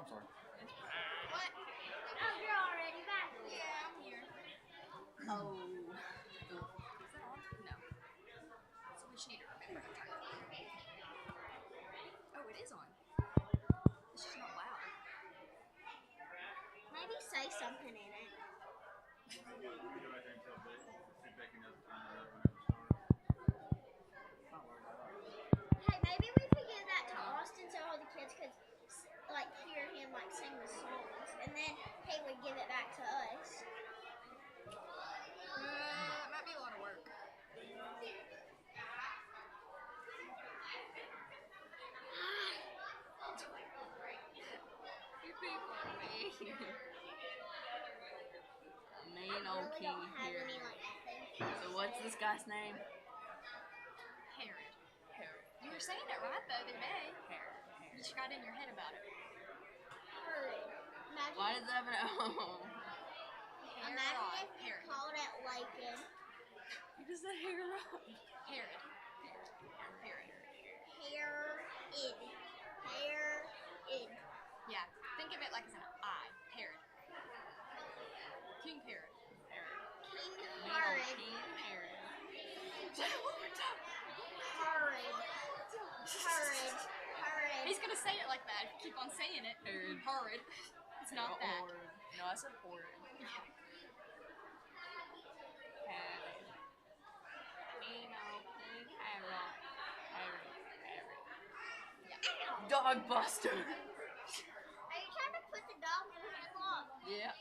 I'm sorry. What? Oh, you're already back. Yeah, I'm here. Oh. Is that on? No. So we just need to remember to turn it on. Oh, it is on. It's just not loud. Maybe say something in it. Hey, maybe we could give that to Austin so all the kids could like hear him like sing the songs, and then he would give it back to us. It might be a lot of work. You people are mean. Mean I old really king don't have here. any like things. So what's this guy's name? Herod. Herod. You were saying it right the other day. Herod. You just got in your head about it. Herod. Imagine, Why does it have an O? imagine if you Herod. called it Lakin. You just said Herod. Herod. Herod. Herod. Herod. Yeah. Think of it like it's an I. Herod. King Herod. King Mean old Herod. King Herod. Say it one more time. Herod. Herod. Herod. He's gonna say it like that if you keep on saying it. Herod. Horrid. It's not that. Horrid. No, I said horrid. Herod. Mean old King Herod. Herod. Dog buster. Are you trying to put the dog in a headlock? Yeah.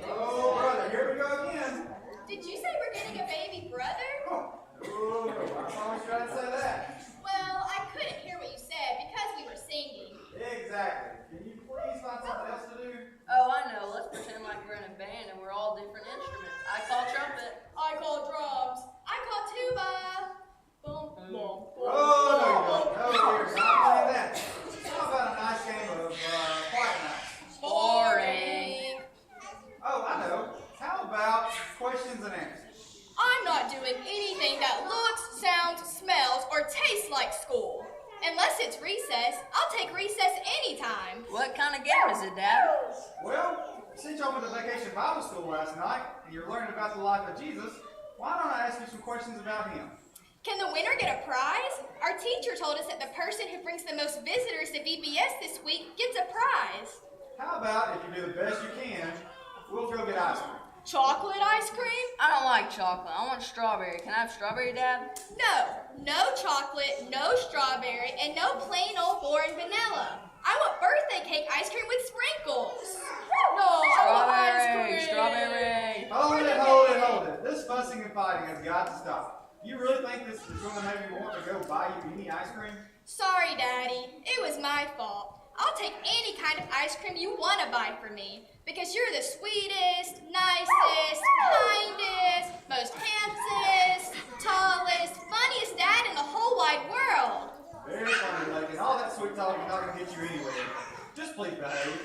Oh, brother, here we go again. Did you say we're getting a baby brother? Oh, I promise you I didn't say that. Well, I couldn't hear what you said because we were singing. Exactly. Can you please find something else to do? Oh, I know. Let's pretend like we're in a band and we're all different instruments. I call trumpet. I call drums. I call tuba. Boom, boom, boom. Oh, no, you don't. No, dear, not playing that. How about a nice game of quiet night? Boring. Oh, I know. How about questions and answers? I'm not doing anything that looks, sounds, smells, or tastes like school. Unless it's recess, I'll take recess anytime. What kind of game is it, Dad? Well, since y'all went to vacation Bible school last night and you're learning about the life of Jesus, why don't I ask you some questions about him? Can the winner get a prize? Our teacher told us that the person who brings the most visitors to VBS this week gets a prize. How about if you do the best you can, we'll go get ice cream. Chocolate ice cream? I don't like chocolate. I want strawberry. Can I have strawberry, Dad? No chocolate, no strawberry, and no plain old boring vanilla. I want birthday cake ice cream with sprinkles. No, I want ice cream. Strawberry. Hold it. This fussing and fighting has got to stop. You really think this is going to make me want to go buy you any ice cream? Sorry, Daddy. It was my fault. I'll take any kind of ice cream you want to buy for me because you're the sweetest, nicest, kindest, most handsomest, tallest, funniest dad in the whole wide world. Very funny, Lincoln. All that sweet talk is not going to get you anywhere. Just please behave.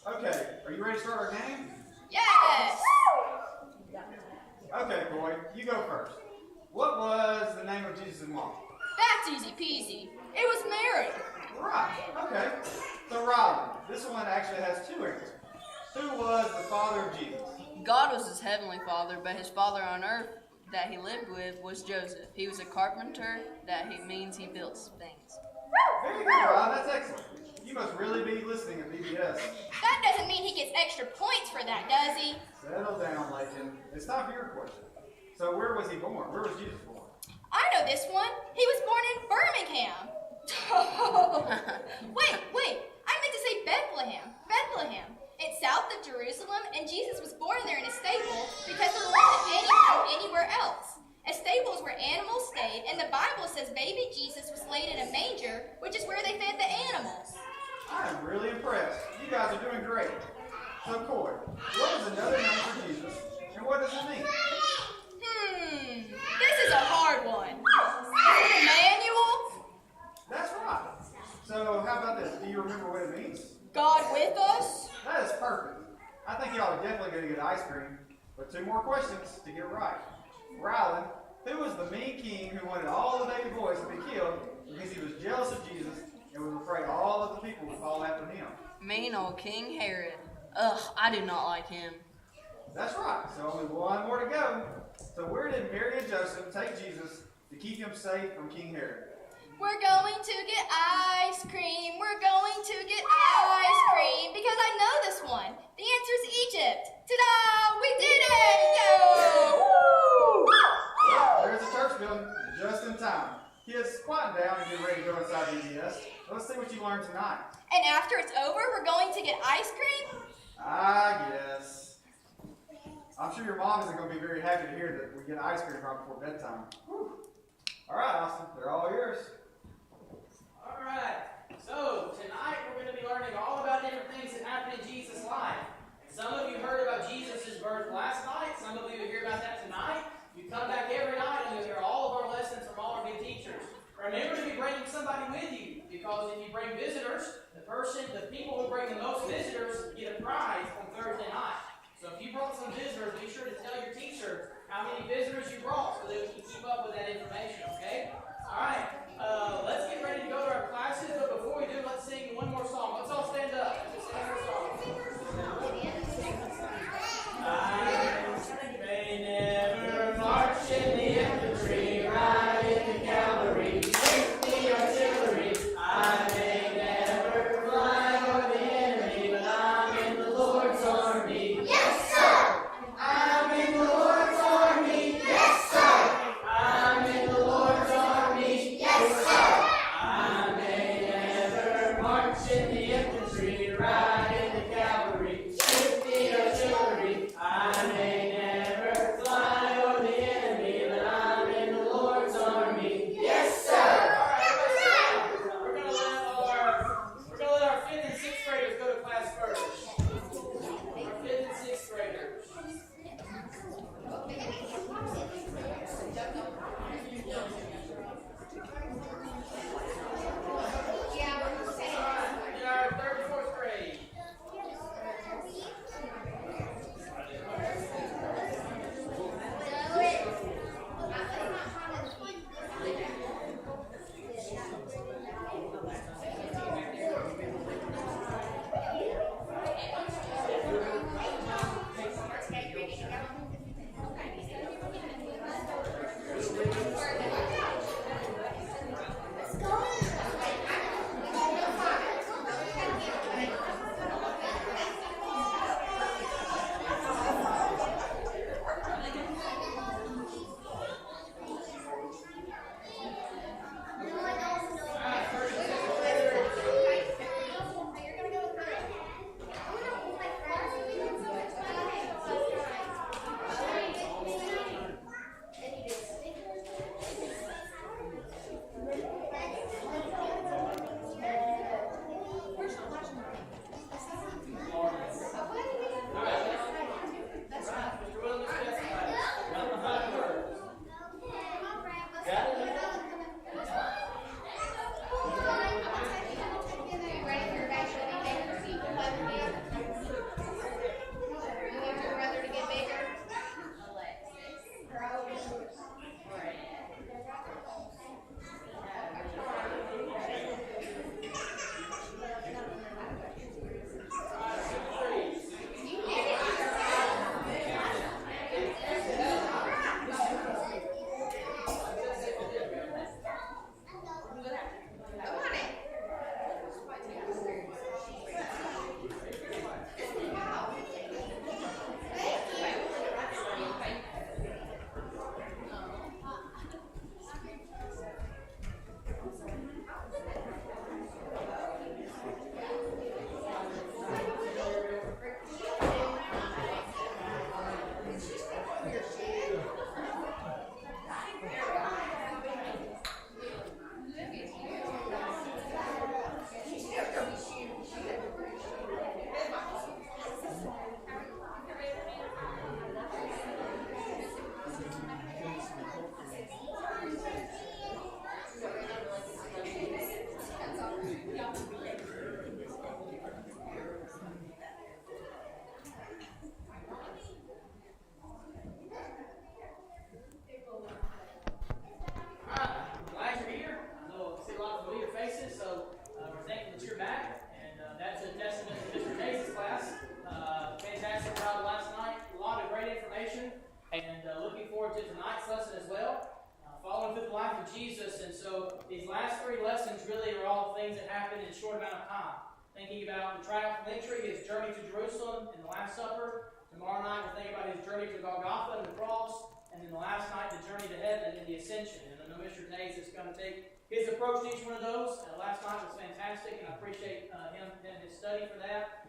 Okay, are you ready to start our game? Yes. Okay, boy, you go first. What was the name of Jesus' mom? That's easy peasy. It was Mary. Right, okay. So, Riley, this one actually has two answers. Who was the father of Jesus? God was his heavenly father, but his father on earth that he lived with was Joseph. He was a carpenter. That he means he builds things. Very good, Riley. That's excellent. You must really be listening at VBS. That doesn't mean he gets extra points for that, does he? Settle down, Layton. It's time for your question. So, where was he born? Where was Jesus born? I know this one. He was born in Birmingham. Wait. I meant to say Bethlehem. It's south of Jerusalem, and Jesus was born there in a stable because there wasn't any room anywhere else. A stable is where animals stayed, and the Bible says baby Jesus was laid in a manger, which is where they fed the animals. I am really impressed. You guys are doing great. So, Coy, what is another name for Jesus, and what does it mean? This is a hard one. Is it Emmanuel? That's right. So, how about this? Do you remember what it means? God with us? That is perfect. I think y'all are definitely going to get ice cream, but two more questions to get it right. Rylan, who was the mean king who wanted all the baby boys to be killed because he was jealous of Jesus and was afraid all of the people would follow after him? Mean old King Herod. Ugh, I do not like him. That's right. So only one more to go. So where did Mary and Joseph take Jesus to keep him safe from King Herod? We're going to get ice cream. We're going to get ice cream because I know this one. The answer is Egypt. Ta-da! We did it! Yo! Woo! There's the church building just in time. Kids, quiet down and get ready to go inside VBS. Let's see what you learned tonight. And after it's over, we're going to get ice cream? I guess. I'm sure your mom isn't going to be very happy to hear that we get ice cream right before bedtime. Whew. All right, Austin, they're all yours. All right. So tonight we're going to be learning all about different things that happened in Jesus' life. Some of you heard about Jesus' birth last night. Some of you will hear about that tonight. You come back every night and you'll hear all of our lessons from all our good teachers. Remember to be bringing somebody with you, because if you bring visitors, the people who bring the most visitors get a prize on Thursday night. So if you brought some visitors, be sure to tell your teacher how many visitors you brought so that we can keep up with that information, okay? All right, let's get ready to go to our classes, but before we do, let's sing one more song. Let's all stand up. Let's sing our song. I may never march in the infantry, ride in the cavalry, shoot the artillery. I may never fly over the enemy, but I'm in the Lord's army. Yes, sir! I'm in the Lord's army. Yes, sir! I'm in the Lord's army. Yes, sir! I may never Thinking about the triumphal entry, his journey to Jerusalem, and the Last Supper. Tomorrow night we'll think about his journey to Golgotha and the cross. And then the last night, the journey to heaven and the ascension. And I know Mr. Nays is going to take his approach to each one of those. Last night was fantastic, and I appreciate him and his study for that.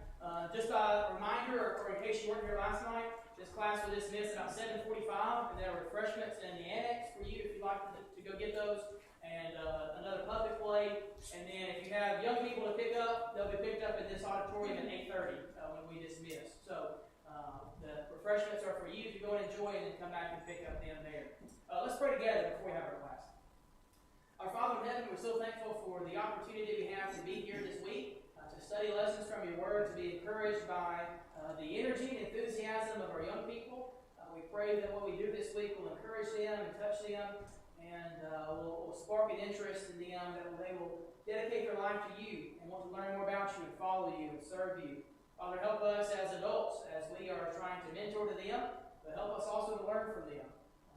Just a reminder, or in case you weren't here last night, this class will dismiss about 7:45, and there are refreshments in the annex for you if you'd like to go get those. And another puppet play. And then if you have young people to pick up, they'll be picked up in this auditorium at 8:30 when we dismiss. So the refreshments are for you to go and enjoy, and then come back and pick up them there. Let's pray together before we have our class. Our Father in heaven, we're so thankful for the opportunity we have to be here this week, to study lessons from your word, to be encouraged by the energy and enthusiasm of our young people. We pray that what we do this week will encourage them and touch them, and will spark an interest in them, that they will dedicate their life to you and want to learn more about you and follow you and serve you. Father, help us as adults as we are trying to mentor to them, but help us also to learn from them.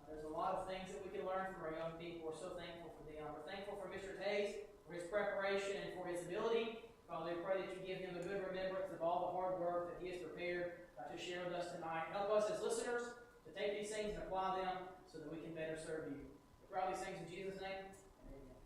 There's a lot of things that we can learn from our young people. We're so thankful for them. We're thankful for Mr. Tays, for his preparation and for his ability. Father, we pray that you give him a good remembrance of all the hard work that he has prepared to share with us tonight. Help us as listeners to take these things and apply them so that we can better serve you. We pray all these things in Jesus' name. Amen.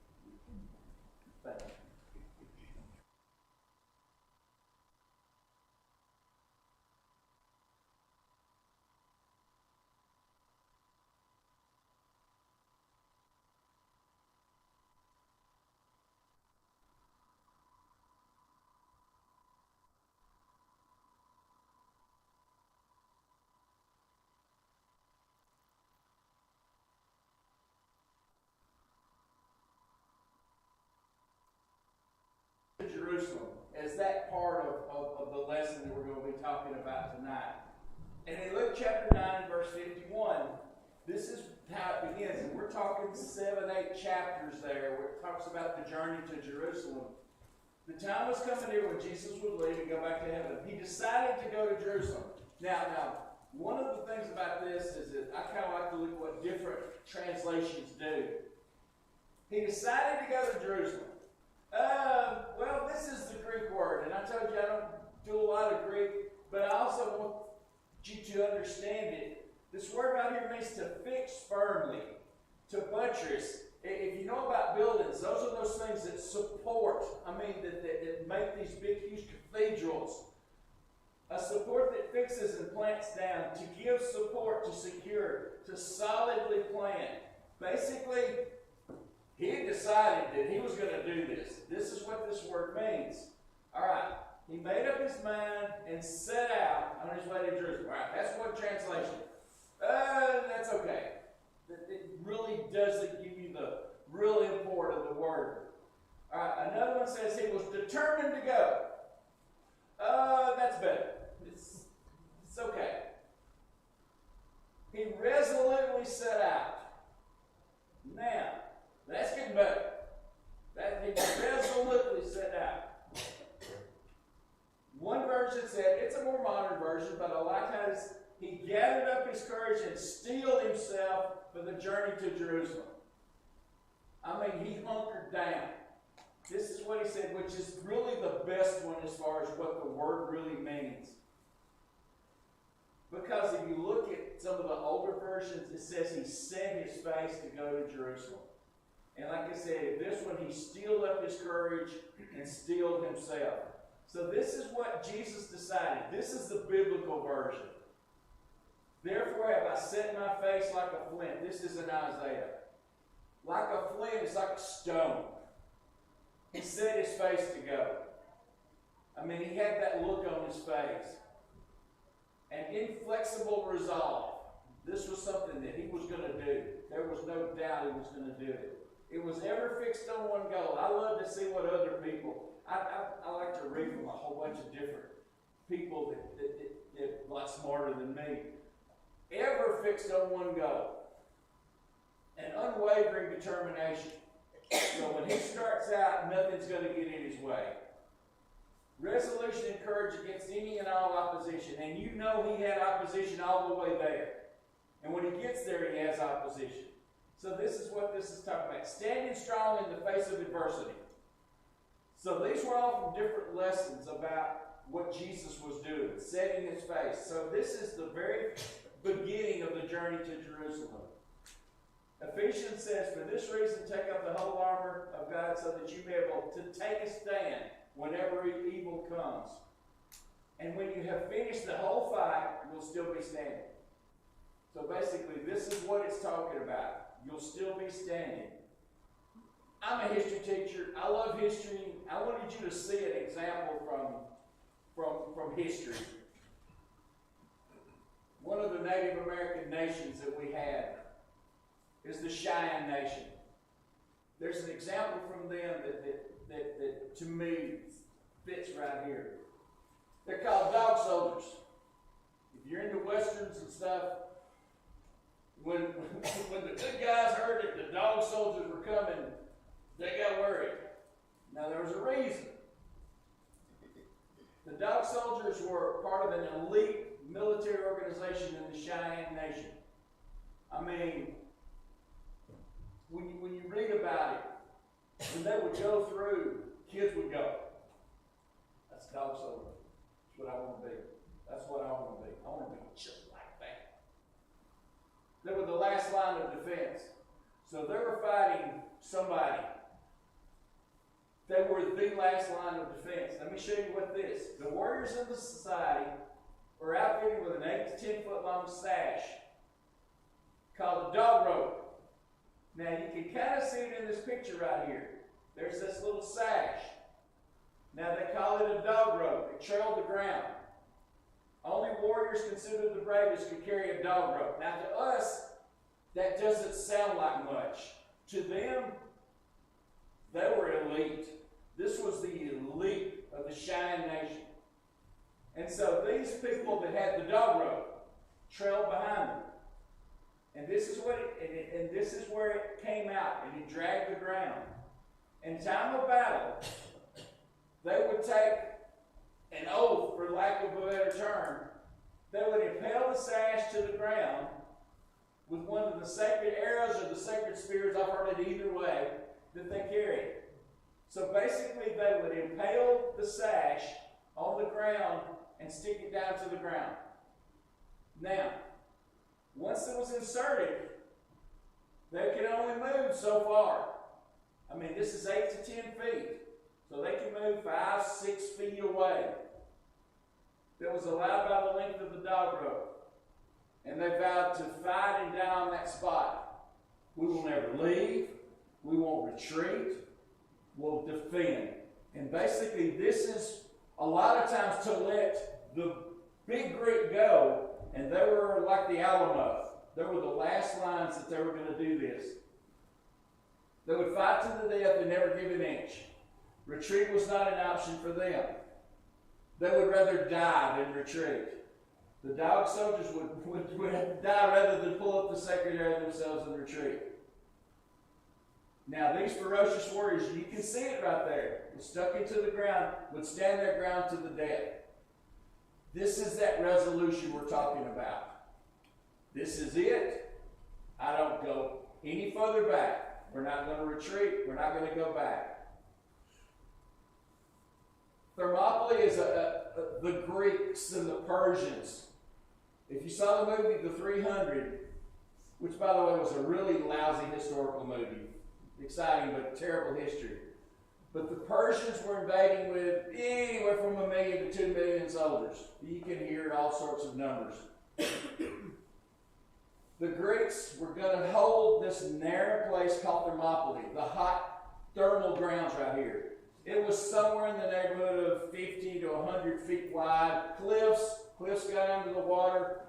to Jerusalem as that part of the lesson that we're going to be talking about tonight. And in Luke chapter 9, verse 51, this is how it begins. And we're talking 7, 8 chapters there where it talks about the journey to Jerusalem. The time was coming near when Jesus would leave and go back to heaven. He decided to go to Jerusalem. Now, one of the things about this is that I kind of like to look at what different translations do. He decided to go to Jerusalem. Well, this is the Greek word, and I told you I don't do a lot of Greek, but I also want you to understand it. This word right here means to fix firmly, to buttress. If you know about buildings, those are those things that support, that make these big, huge cathedrals. A support that fixes and plants down, to give support, to secure, to solidly plant. Basically, he had decided that he was going to do this. This is what this word means. All right. He made up his mind and set out on his way to Jerusalem. All right. That's one translation. That's okay. It really doesn't give you the real import of the word. All right. Another one says he was determined to go. That's better. It's okay. He resolutely set out. Now, that's getting better. That he resolutely set out. One version said, it's a more modern version, but I like how he gathered up his courage and steeled himself for the journey to Jerusalem. He hunkered down. This is what he said, which is really the best one as far as what the word really means. Because if you look at some of the older versions, it says he set his face to go to Jerusalem. And like I said, this one, he steeled up his courage and steeled himself. So this is what Jesus decided. This is the biblical version. Therefore have I set my face like a flint. This is in Isaiah. Like a flint is like a stone. He set his face to go. He had that look on his face. An inflexible resolve. This was something that he was going to do. There was no doubt he was going to do it. It was ever fixed on one goal. I love to see what other people, I like to read from a whole bunch of different people that a lot smarter than me. Ever fixed on one goal. An unwavering determination. So when he starts out, nothing's going to get in his way. Resolution and courage against any and all opposition. And you know he had opposition all the way there. And when he gets there, he has opposition. So this is what this is talking about. Standing strong in the face of adversity. So these were all from different lessons about what Jesus was doing, setting his face. So this is the very beginning of the journey to Jerusalem. Ephesians says, for this reason, take up the whole armor of God so that you may be able to take a stand whenever evil comes. And when you have finished the whole fight, you'll still be standing. So basically, this is what it's talking about. You'll still be standing. I'm a history teacher. I love history. I wanted you to see an example from history. One of the Native American nations that we had is the Cheyenne Nation. There's an example from them that to me fits right here. They're called dog soldiers. If you're into westerns and stuff, when the good guys heard that the dog soldiers were coming, they got worried. Now there was a reason. The dog soldiers were part of an elite military organization in the Cheyenne Nation. When you read about it, when they would go through, kids would go, that's a dog soldier. That's what I want to be. That's what I want to be. I want to be just like that. They were the last line of defense. So they were fighting somebody. They were the last line of defense. Let me show you what this. The warriors of the society were outfitted with an 8 to 10 foot long sash called a dog rope. Now you can kind of see it in this picture right here. There's this little sash. Now they call it a dog rope. It trailed the ground. Only warriors considered the bravest could carry a dog rope. Now to us, that doesn't sound like much. To them, they were elite. This was the elite of the Cheyenne Nation. And so these people that had the dog rope trailed behind them. And this is this is where it came out, and it dragged the ground. In time of battle, they would take an oath, for lack of a better term. They would impale the sash to the ground with one of the sacred arrows or the sacred spears, I've heard it either way, that they carried. So basically, they would impale the sash on the ground and stick it down to the ground. Now, once it was inserted, they could only move so far. I mean, this is 8 to 10 feet. So they can move 5, 6 feet away. That was allowed by the length of the dog rope. And they vowed to fight and die on that spot. We will never leave. We won't retreat. We'll defend. And basically, this is a lot of times to let the big group go. And they were like the Alamo. They were the last lines that they were going to do this. They would fight to the death and never give an inch. Retreat was not an option for them. They would rather die than retreat. The dog soldiers would die rather than pull up the sacred arrow themselves and retreat. Now, these ferocious warriors, you can see it right there, stuck into the ground, would stand their ground to the death. This is that resolution we're talking about. This is it. I don't go any further back. We're not going to retreat. We're not going to go back. Thermopylae is the Greeks and the Persians. If you saw the movie The 300, which by the way was a really lousy historical movie, exciting but terrible history. But the Persians were invading with anywhere from 1 million to 2 million soldiers. You can hear all sorts of numbers. The Greeks were going to hold this narrow place called Thermopylae, the hot thermal grounds right here. It was somewhere in the neighborhood of 50 to 100 feet wide. Cliffs got under the water,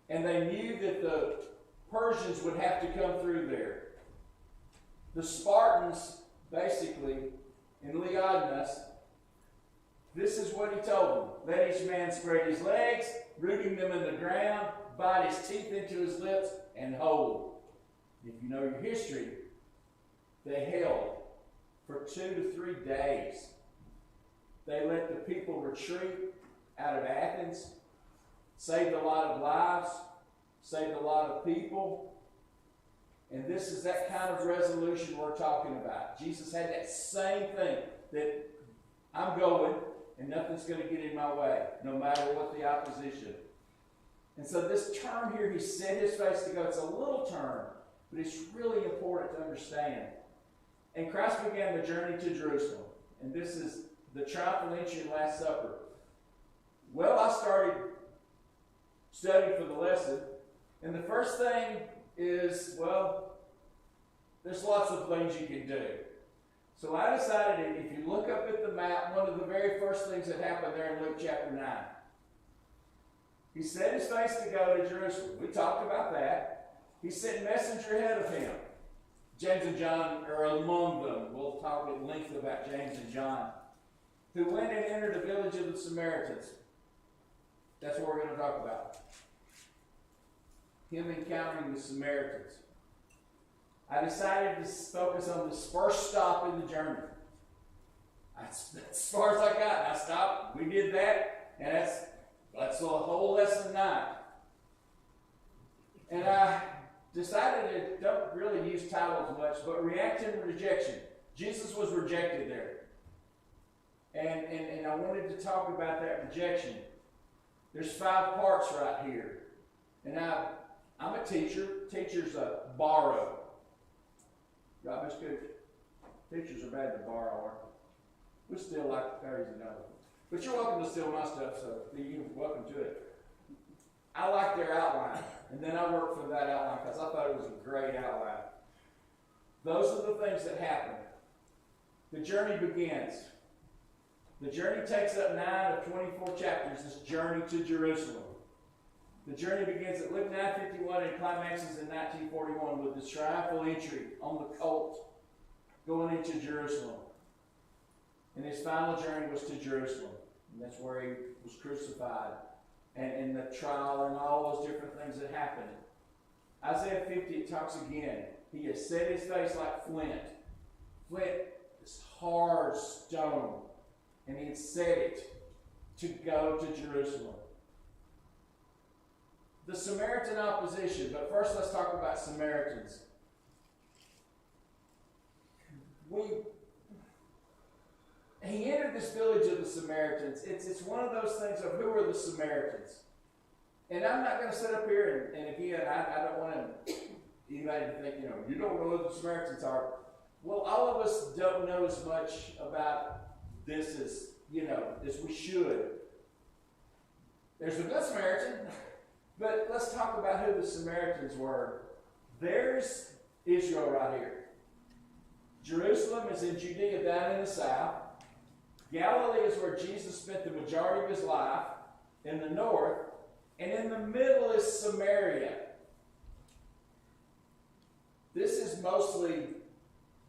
and they knew that the Persians would have to come through there. The Spartans, basically, in Leonidas, this is what he told them. Let each man spread his legs, rooting them in the ground, bite his teeth into his lips, and hold. If you know your history, they held for 2 to 3 days. They let the people retreat out of Athens, saved a lot of lives, saved a lot of people. And this is that kind of resolution we're talking about. Jesus had that same thing, that I'm going and nothing's going to get in my way, no matter what the opposition. And so this term here, he set his face to go. It's a little term, but it's really important to understand. And Christ began the journey to Jerusalem. And this is the triumphal entry and Last Supper. Well, I started studying for the lesson. And the first thing is, well, there's lots of things you can do. So I decided, if you look up at the map, one of the very first things that happened there in Luke chapter 9. He set his face to go to Jerusalem. We talked about that. He sent a messenger ahead of him. James and John are among them. We'll talk at length about James and John, who went and entered the village of the Samaritans. That's what we're going to talk about. Him encountering the Samaritans. I decided to focus on this first stop in the journey. That's as far as I got. I stopped. We did that, and that's the whole lesson 9. And I decided to don't really use titles much, but reaction and rejection. Jesus was rejected there. And I wanted to talk about that rejection. There's 5 parts right here. And I'm a teacher. Teachers borrow. Right, Miss Cooch? Teachers are bad to borrow, aren't they? We steal like fairies and others. But you're welcome to steal my stuff, so you're welcome to it. I like their outline, and then I work from that outline because I thought it was a great outline. Those are the things that happen. The journey begins. The journey takes up 9 of 24 chapters, this journey to Jerusalem. The journey begins at Luke 9:51 and climaxes in 1941 with the triumphal entry on the colt going into Jerusalem. And his final journey was to Jerusalem. And that's where he was crucified. And the trial and all those different things that happened. Isaiah 50, it talks again. He has set his face like flint. Flint, this hard stone. And he had set it to go to Jerusalem. The Samaritan opposition. But first let's talk about Samaritans. He entered this village of the Samaritans. It's one of those things of who are the Samaritans. And I'm not going to sit up here and again, I don't want anybody to think, you don't know who the Samaritans are. Well, all of us don't know as much about this as we should. There's the Good Samaritan, but let's talk about who the Samaritans were. There's Israel right here. Jerusalem is in Judea down in the south. Galilee is where Jesus spent the majority of his life, in the north. And in the middle is Samaria. This is mostly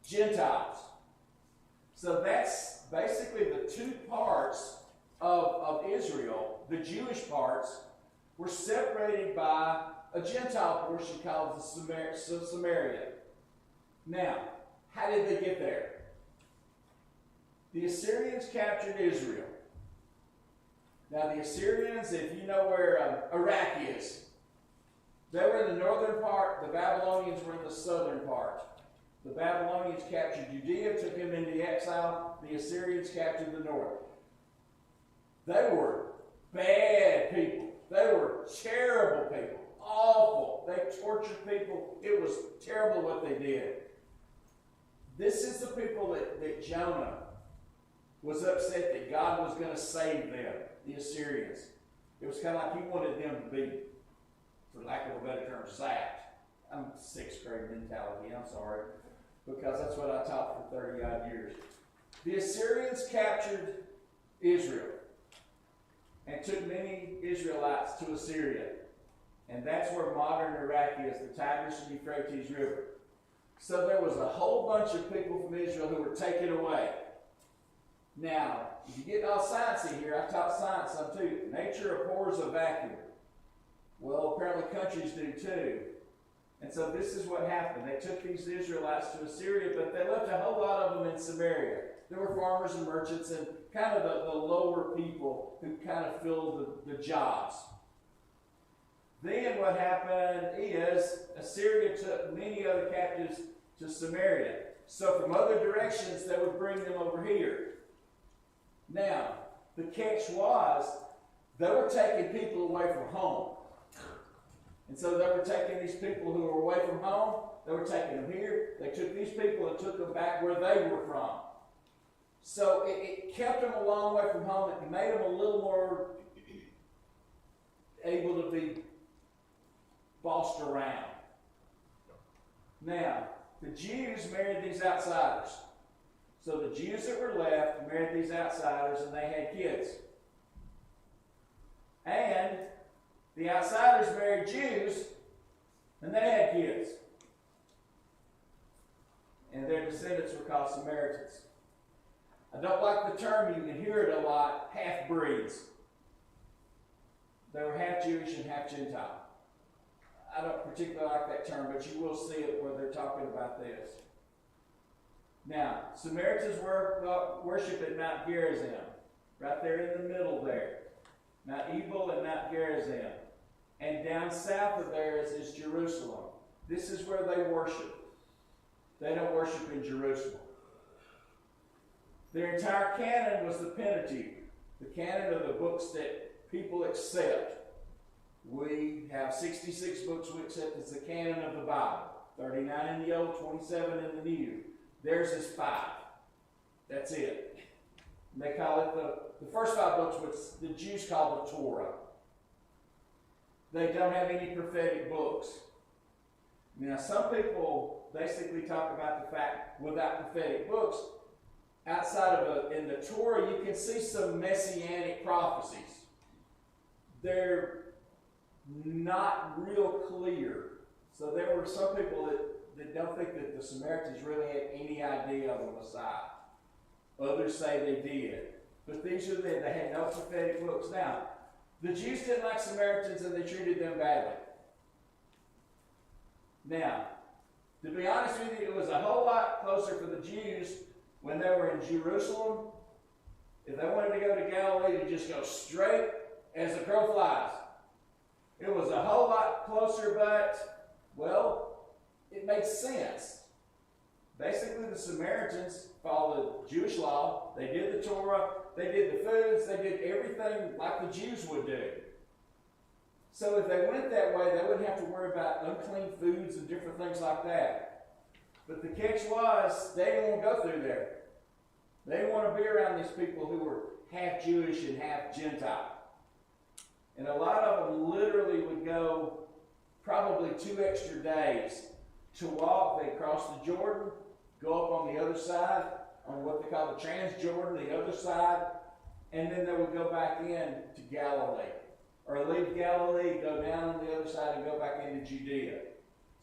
Gentiles. So that's basically the two parts of Israel. The Jewish parts were separated by a Gentile portion called the Samaria. Now, how did they get there? The Assyrians captured Israel. Now the Assyrians, if you know where Iraq is, they were in the northern part, the Babylonians were in the southern part. The Babylonians captured Judea, took them into exile. The Assyrians captured the north. They were bad people. They were terrible people. Awful. They tortured people. It was terrible what they did. This is the people that Jonah was upset that God was going to save them, the Assyrians. It was kind of like he wanted them to be, for lack of a better term, zapped. I'm sixth grade mentality, I'm sorry, because that's what I taught for 30-odd years. The Assyrians captured Israel and took many Israelites to Assyria. And that's where modern Iraq is, the Tigris and Euphrates River. So there was a whole bunch of people from Israel who were taken away. Now, if you get all sciencey here, I taught science some too. Nature abhors a vacuum. Well, apparently countries do too. And so this is what happened. They took these Israelites to Assyria, but they left a whole lot of them in Samaria. There were farmers and merchants and kind of the lower people who kind of filled the jobs. Then what happened is Assyria took many other captives to Samaria. So from other directions, they would bring them over here. Now, the catch was, they were taking people away from home. And so they were taking these people who were away from home, they were taking them here. They took these people and took them back where they were from. So it kept them a long way from home. It made them a little more able to be bossed around. Now, the Jews married these outsiders. So the Jews that were left married these outsiders and they had kids. And the outsiders married Jews and they had kids. And their descendants were called Samaritans. I don't like the term, you can hear it a lot, half-breeds. They were half Jewish and half Gentile. I don't particularly like that term, but you will see it where they're talking about this. Now, Samaritans worship at Mount Gerizim, right there in the middle there. Mount Ebal and Mount Gerizim. And down south of there is Jerusalem. This is where they worship. They don't worship in Jerusalem. Their entire canon was the Pentateuch, the canon of the books that people accept. We have 66 books we accept as the canon of the Bible. 39 in the Old, 27 in the New. Theirs is 5. That's it. And they call it the first 5 books, which the Jews call the Torah. They don't have any prophetic books. Now, some people basically talk about the fact without prophetic books, outside of in the Torah, you can see some messianic prophecies. They're not real clear. So there were some people that don't think that the Samaritans really had any idea of a Messiah. Others say they did. But these are they had no prophetic books. Now, the Jews didn't like Samaritans and they treated them badly. Now, to be honest with you, it was a whole lot closer for the Jews when they were in Jerusalem. If they wanted to go to Galilee, to just go straight as the crow flies. It was a whole lot closer, but, well, it made sense. Basically, the Samaritans followed the Jewish law. They did the Torah. They did the foods. They did everything like the Jews would do. So if they went that way, they wouldn't have to worry about unclean foods and different things like that. But the catch was, they didn't want to go through there. They didn't want to be around these people who were half Jewish and half Gentile. And a lot of them literally would go probably 2 extra days to walk. They'd cross the Jordan, go up on the other side, on what they call the Transjordan, the other side, and then they would go back in to Galilee. Or leave Galilee, go down on the other side, and go back into Judea.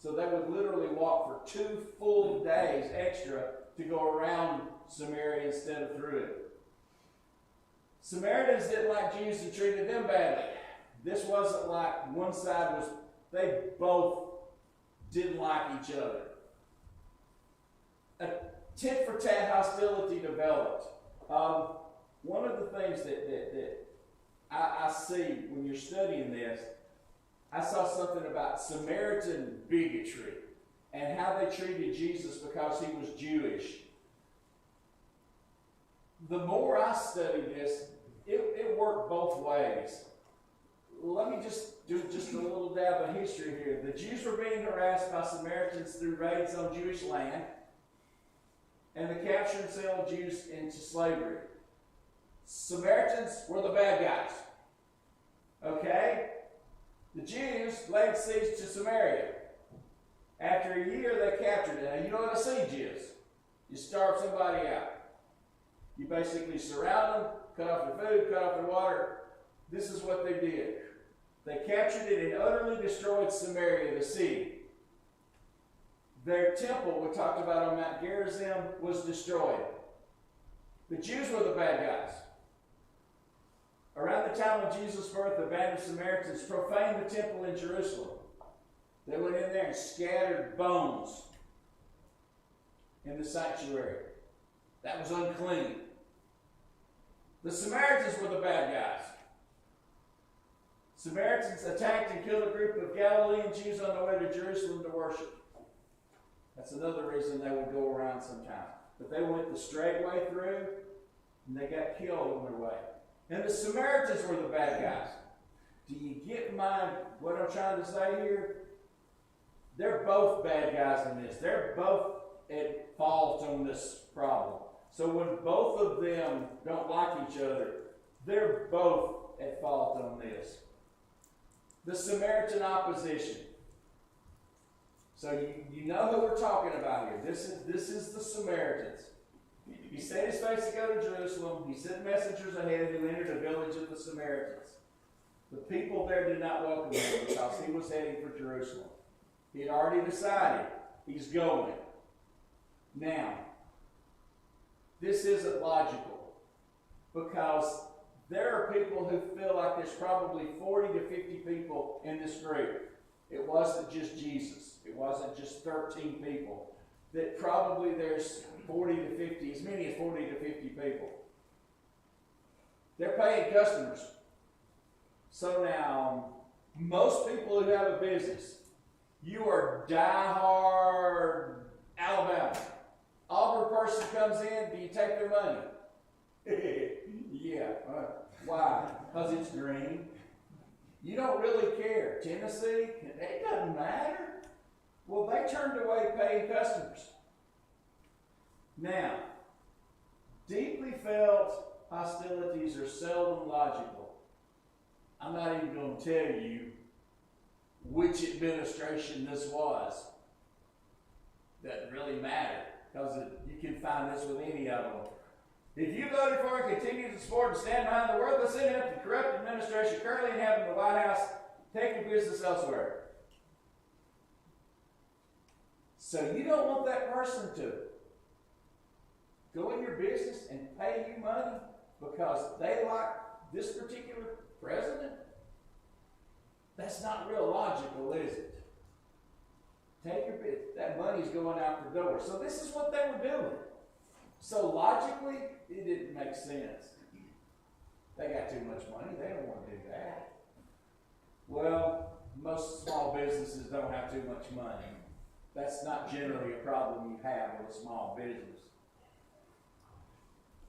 So they would literally walk for 2 full days extra to go around Samaria instead of through it. Samaritans didn't like Jews and treated them badly. This wasn't like one side was, they both didn't like each other. A tit-for-tat hostility developed. One of the things that I see when you're studying this, I saw something about Samaritan bigotry and how they treated Jesus because he was Jewish. The more I studied this, it worked both ways. Let me just do just a little dab of history here. The Jews were being harassed by Samaritans through raids on Jewish land and the capture and sale of Jews into slavery. Samaritans were the bad guys. Okay? The Jews laid siege to Samaria. After a year, they captured it. Now, you know what a siege is. You starve somebody out. You basically surround them, cut off their food, cut off their water. This is what they did. They captured it and utterly destroyed Samaria, the city. Their temple, we talked about on Mount Gerizim, was destroyed. The Jews were the bad guys. Around the time of Jesus' birth, the band of Samaritans profaned the temple in Jerusalem. They went in there and scattered bones in the sanctuary. That was unclean. The Samaritans were the bad guys. Samaritans attacked and killed a group of Galilean Jews on their way to Jerusalem to worship. That's another reason they would go around sometimes. But they went the straight way through, and they got killed on their way. And the Samaritans were the bad guys. Do you get what I'm trying to say here? They're both bad guys in this. They're both at fault on this problem. So when both of them don't like each other, they're both at fault on this. The Samaritan opposition. So you know who we're talking about here. This is the Samaritans. He set his face to go to Jerusalem. He sent messengers ahead who entered a village of the Samaritans. The people there did not welcome him because he was heading for Jerusalem. He had already decided he's going. Now, this isn't logical because there are people who feel like there's probably 40 to 50 people in this group. It wasn't just Jesus. It wasn't just 13 people. That probably there's 40 to 50, as many as 40 to 50 people. They're paying customers. So now, most people who have a business, you are diehard Alabama. Auburn person comes in, do you take their money? Yeah. Why? Because it's green. You don't really care. Tennessee, it doesn't matter. Well, they turned away paying customers. Now, deeply felt hostilities are seldom logical. I'm not even going to tell you which administration this was. Doesn't really matter, because you can find this with any of them. If you voted for and continue to support and stand behind the worthless, inept, and corrupt administration currently inhabiting the White House, take your business elsewhere. So you don't want that person to go in your business and pay you money because they like this particular president? That's not real logical, is it? Take your bit. That money's going out the door. So this is what they were doing. So logically, it didn't make sense. They got too much money. They don't want to do that. Well, most small businesses don't have too much money. That's not generally a problem you have with a small business.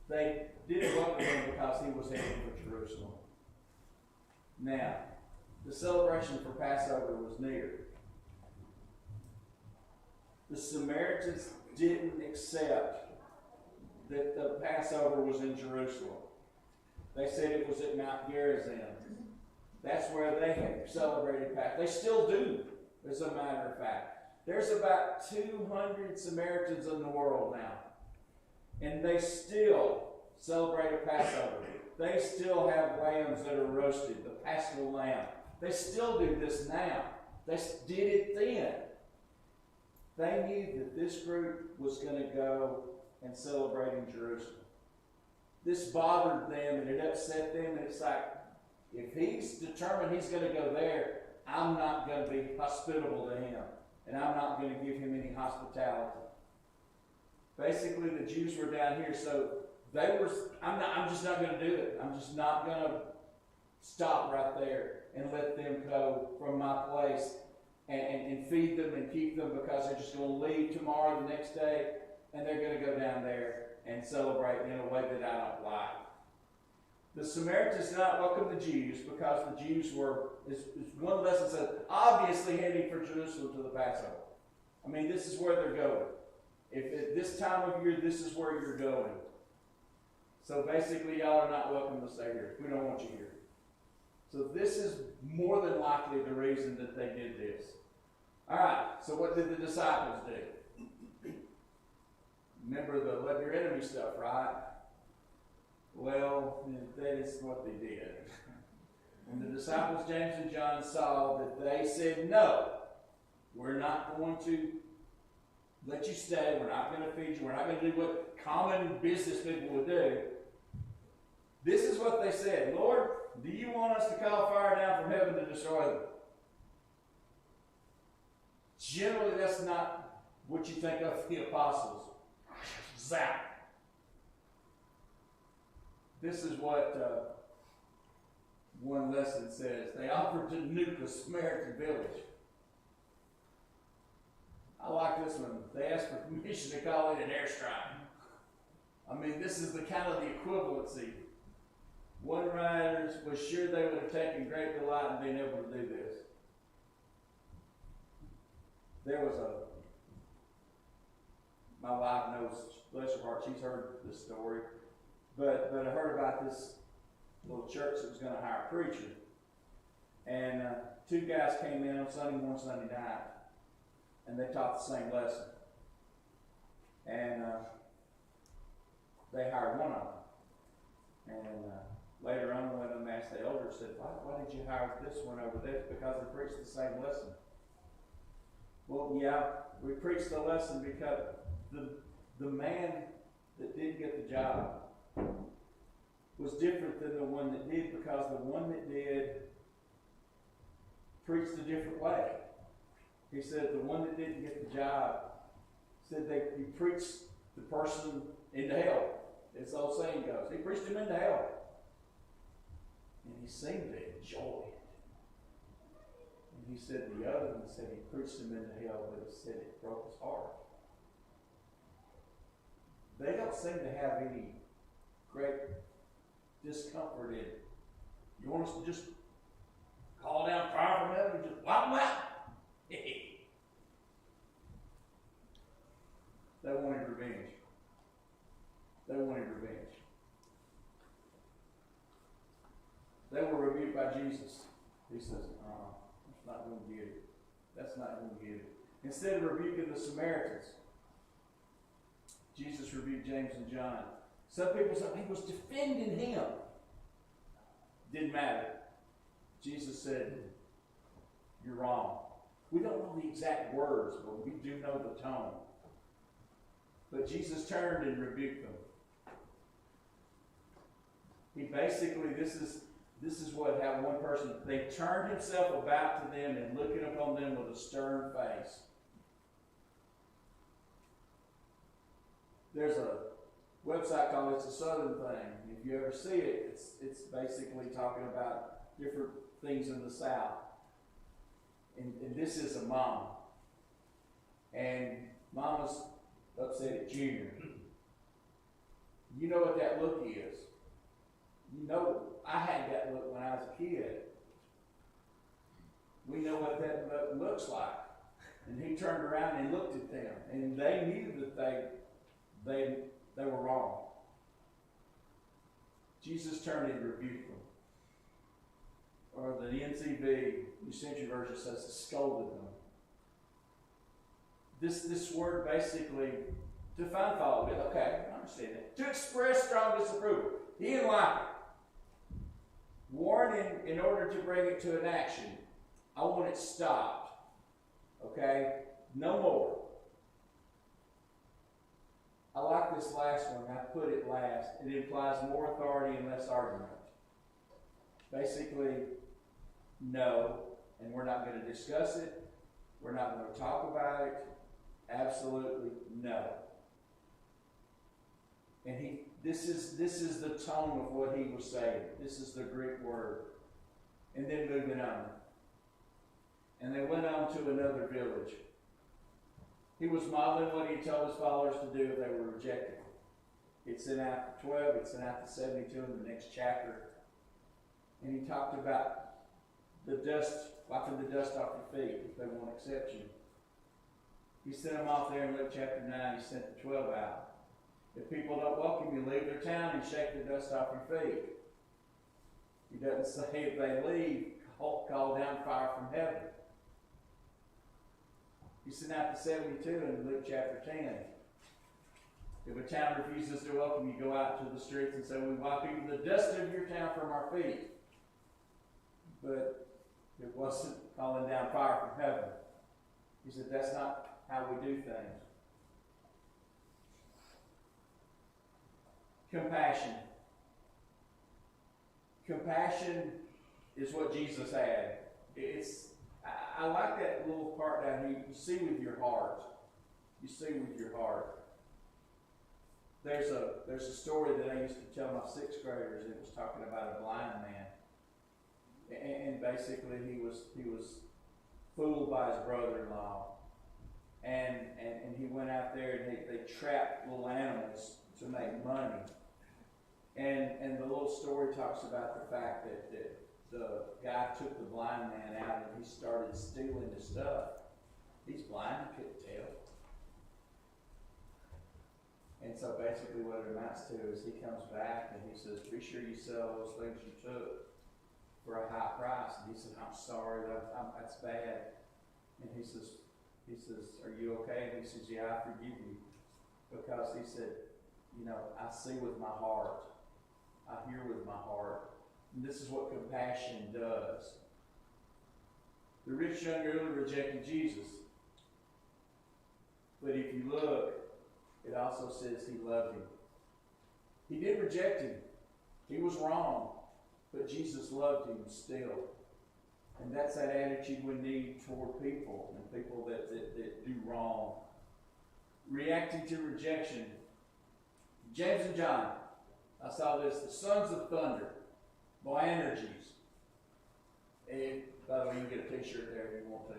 They didn't welcome him because he was heading for Jerusalem. Now, the celebration for Passover was near. The Samaritans didn't accept that the Passover was in Jerusalem. They said it was at Mount Gerizim. That's where they had celebrated Passover. They still do, as a matter of fact. There's about 200 Samaritans in the world now. And they still celebrate a Passover. They still have lambs that are roasted, the Paschal lamb. They still do this now. They did it then. They knew that this group was going to go and celebrate in Jerusalem. This bothered them and it upset them. And it's like, if he's determined he's going to go there, I'm not going to be hospitable to him. And I'm not going to give him any hospitality. Basically, the Jews were down here, so they were, I'm just not going to do it. I'm just not going to stop right there and let them go from my place and feed them and keep them, because they're just going to leave tomorrow, the next day, and they're going to go down there and celebrate in a way that I don't like. The Samaritans did not welcome the Jews because the Jews were, as one lesson said, obviously heading for Jerusalem to the Passover. I mean, this is where they're going. If at this time of year, this is where you're going. So basically, y'all are not welcome to stay here. We don't want you here. So this is more than likely the reason that they did this. All right, so what did the disciples do? Remember the love your enemy stuff, right? Well, that is what they did. When the disciples, James and John, saw that they said, no, we're not going to let you stay, we're not going to feed you, we're not going to do what common business people would do. This is what they said: Lord, do you want us to call fire down from heaven to destroy them? Generally, that's not what you think of the apostles. Zap. This is what one lesson says. They offered to nuke a Samaritan village. I like this one. They asked for permission to call it an airstrike. I mean, this is the kind of the equivalency. One writer was sure they would have taken great delight in being able to do this. There was my wife knows, bless her heart, she's heard this story. But I heard about this little church that was going to hire a preacher. And two guys came in on Sunday morning, Sunday night, and they taught the same lesson. And they hired one of them. And later on, one of them asked the elder, said, why did you hire this one over there? Because they preached the same lesson. Well, yeah, we preached the lesson because the man that did get the job was different than the one that did, because the one that did preached a different way. He said the one that didn't get the job said he preached the person into hell. As the old saying goes, he preached him into hell. And he seemed to enjoy it. And he said the other one said he preached him into hell, but he said it broke his heart. They don't seem to have any great discomfort in it. You want us to just call down fire from heaven and just wipe them out? They wanted revenge. They wanted revenge. They were rebuked by Jesus. He says, that's not going to get it. That's not going to get it. Instead of rebuking the Samaritans, Jesus rebuked James and John. Some people said he was defending him. Didn't matter. Jesus said, you're wrong. We don't know the exact words, but we do know the tone. But Jesus turned and rebuked them. He basically, this is what how one person, they turned himself about to them and looking upon them with a stern face. There's a website called It's a Southern Thing. If you ever see it, it's basically talking about different things in the South. And this is a mom. And mama's upset at Junior. You know what that look is. You know, I had that look when I was a kid. We know what that look looks like. And he turned around and looked at them. And they knew that they were wrong. Jesus turned and rebuked them. Or the NCV, New Century Version, says scolded them. This word basically, to find fault with, okay, I understand that. To express strong disapproval. He didn't like it. Warning in order to bring it to an action. I want it stopped. Okay? No more. I like this last one. I put it last. It implies more authority and less argument. Basically, no, and we're not going to discuss it. We're not going to talk about it. Absolutely no. And this is the tone of what he was saying. This is the Greek word. And then moving on. And they went on to another village. He was modeling what he told his followers to do if they were rejected. It's in Acts 12, it's in Acts 72 in the next chapter. And he talked about the dust, wiping the dust off your feet if they won't accept you. He sent them off there in Luke chapter 9, he sent the 12 out. If people don't welcome you, leave their town and shake the dust off your feet. He doesn't say if they leave, call down fire from heaven. He sent out the 72 in Luke chapter 10. If a town refuses to welcome you, go out to the streets and say, we wipe even the dust of your town from our feet. But it wasn't calling down fire from heaven. He said, that's not how we do things. Compassion. Compassion is what Jesus had. I like that little part down here. You see with your heart. You see with your heart. There's a story that I used to tell my sixth graders. It was talking about a blind man, and basically he was fooled by his brother-in-law, and he went out there and they trapped little animals to make money, and the little story talks about the fact that the guy took the blind man out and he started stealing his stuff. He's blind, he couldn't tell. And so basically what it amounts to is he comes back and he says, be sure you sell those things you took for a high price. And he said, I'm sorry, that's bad. And he says, are you okay? And he says, yeah, I forgive you. Because he said, I see with my heart. I hear with my heart. And this is what compassion does. The rich young ruler rejected Jesus. But if you look, it also says he loved him. He did reject him. He was wrong. But Jesus loved him still. And that's that attitude we need toward people and people that do wrong. Reacting to rejection. James and John. I saw this. The sons of thunder. Boanerges. And by the way, you can get a t-shirt there if you want to.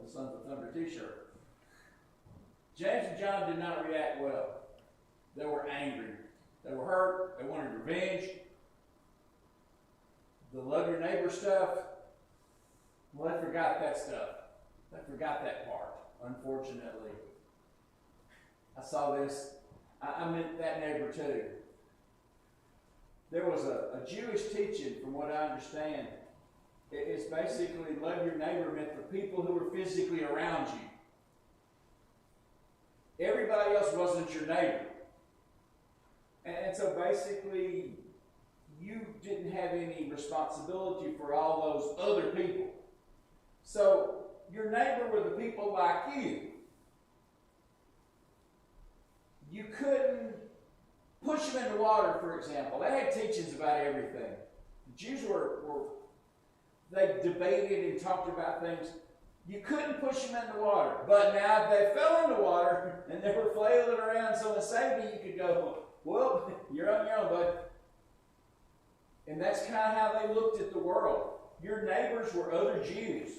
The Sons of Thunder t-shirt. James and John did not react well. They were angry. They were hurt. They wanted revenge. The love your neighbor stuff, well, they forgot that stuff. They forgot that part, unfortunately. I saw this. I meant that neighbor too. There was a Jewish teaching, from what I understand. It's basically love your neighbor meant the people who were physically around you. Everybody else wasn't your neighbor. And so basically, you didn't have any responsibility for all those other people. So, your neighbor were the people like you. you couldn't push them in the water, for example. They had teachings about everything. The Jews they debated and talked about things. You couldn't push them in the water. But now if they fell in the water and they were flailing around someone saved you, you could go, well, you're on your own, bud. And that's kind of how they looked at the world. Your neighbors were other Jews.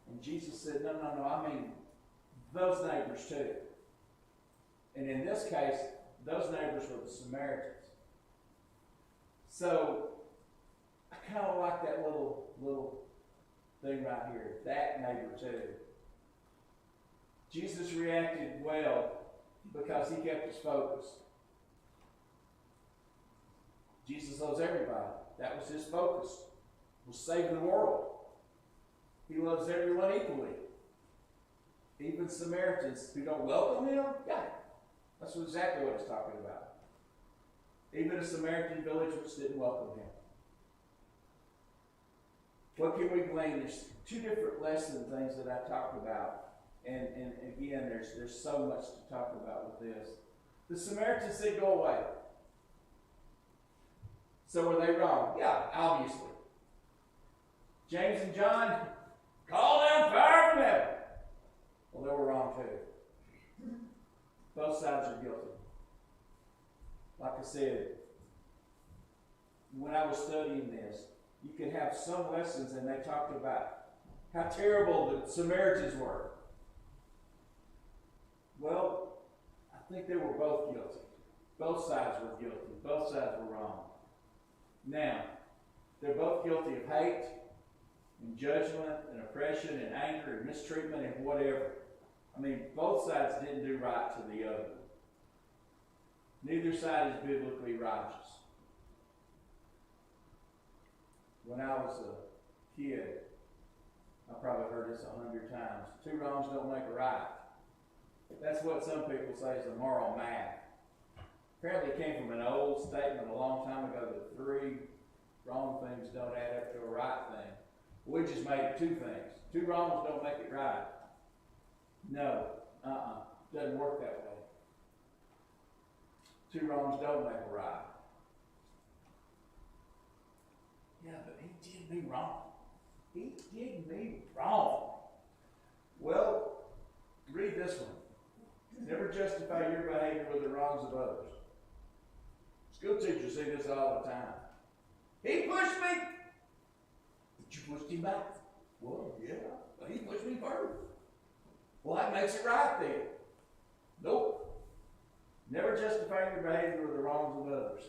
And Jesus said, no, I mean those neighbors too. And in this case, those neighbors were the Samaritans. So, I kind of like that little thing right here. That neighbor too. Jesus reacted well because he kept his focus. Jesus loves everybody. That was his focus. Was saving the world. He loves everyone equally. Even Samaritans who don't welcome him, yeah. That's exactly what he's talking about. Even a Samaritan village which didn't welcome him. What can we glean? There's two different lesson things that I talked about. And again, there's so much to talk about with this. The Samaritans said, go away. So were they wrong? Yeah, obviously. James and John, call down fire from heaven. Well, they were wrong too. Both sides are guilty. Like I said, when I was studying this, you could have some lessons and they talked about how terrible the Samaritans were. Well, I think they were both guilty. Both sides were guilty. Both sides were wrong. Now, they're both guilty of hate and judgment and oppression and anger and mistreatment and whatever. I mean, both sides didn't do right to the other. Neither side is biblically righteous. When I was a kid, I probably heard this 100 times. 2 wrongs don't make a right. That's what some people say is the moral math. Apparently it came from an old statement a long time ago that 3 wrong things don't add up to a right thing. We just made it 2 things. 2 wrongs don't make it right. No, doesn't work that way. 2 wrongs don't make a right. Yeah, but he did me wrong. He did me wrong. Well, read this one. Never justify your behavior with the wrongs of others. School teachers say this all the time. He pushed me, but you pushed him back. Well, yeah, but he pushed me first. Well, that makes it right then. Nope. Never justify your behavior with the wrongs of others.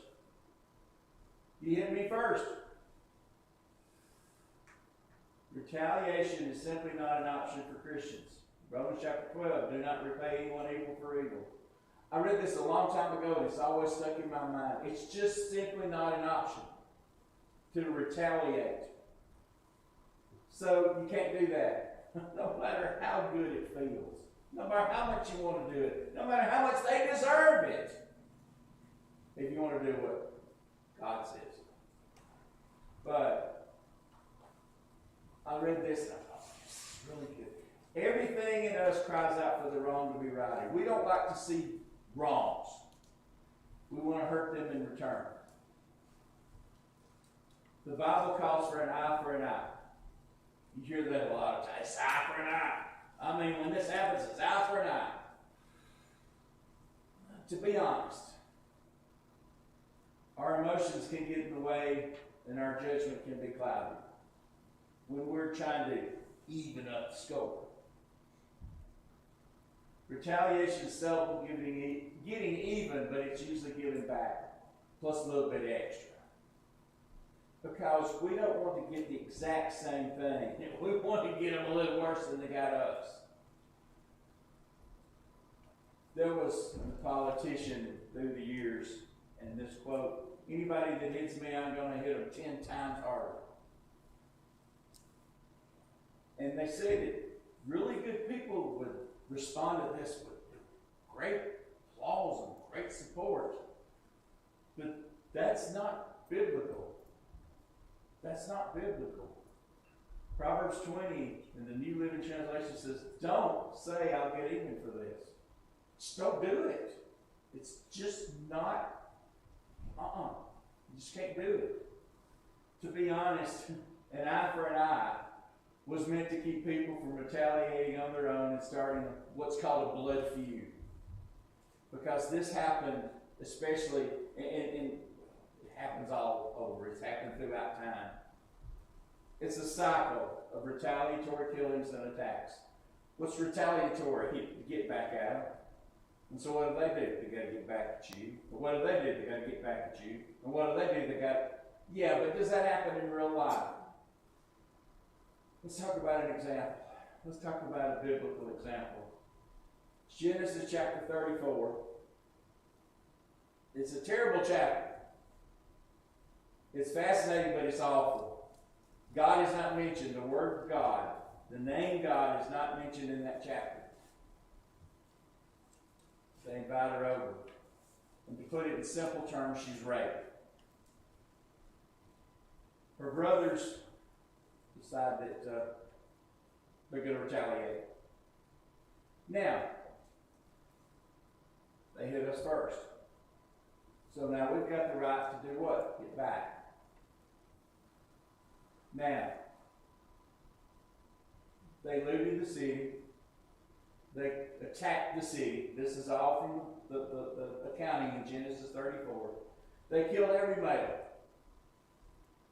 You hit me first. Retaliation is simply not an option for Christians. Romans chapter 12, do not repay anyone evil for evil. I read this a long time ago and it's always stuck in my mind. It's just simply not an option to retaliate. So you can't do that. No matter how good it feels. No matter how much you want to do it. No matter how much they deserve it. If you want to do what God says. But I read this and I thought, this is really good. Everything in us cries out for the wrong to be righted. We don't like to see wrongs. We want to hurt them in return. The Bible calls for an eye for an eye. You hear that a lot of times. It's eye for an eye. I mean, when this happens, it's eye for an eye. To be honest, our emotions can get in the way and our judgment can be clouded when we're trying to even up the score. Retaliation is seldom getting even, but it's usually giving back, plus a little bit extra. Because we don't want to get the exact same thing. We want to get them a little worse than they got us. There was a politician through the years, and this quote, anybody that hits me, I'm going to hit them 10 times harder. And they said that really good people would respond to this with great applause and great support. But that's not biblical. That's not biblical. Proverbs 20 in the New Living Translation says, don't say I'll get even for this. Just don't do it. It's just not, You just can't do it. To be honest, an eye for an eye was meant to keep people from retaliating on their own and starting what's called a blood feud. Because this happened, especially, and it happens all over. It's happened throughout time. It's a cycle of retaliatory killings and attacks. What's retaliatory? Get back at them. And so what do? They got to get back at you. And what do? They got to get back at you. And what do? They got, yeah, but does that happen in real life? Let's talk about an example. Let's talk about a biblical example. Genesis chapter 34. It's a terrible chapter. It's fascinating, but it's awful. God is not mentioned. The word God, the name God, is not mentioned in that chapter. They invite her over. And to put it in simple terms, she's raped. Her brothers decide that they're going to retaliate. Now, they hit us first. So now we've got the right to do what? Get back. Now, they looted the city. They attacked the city. This is all from the accounting in Genesis 34. They killed every male.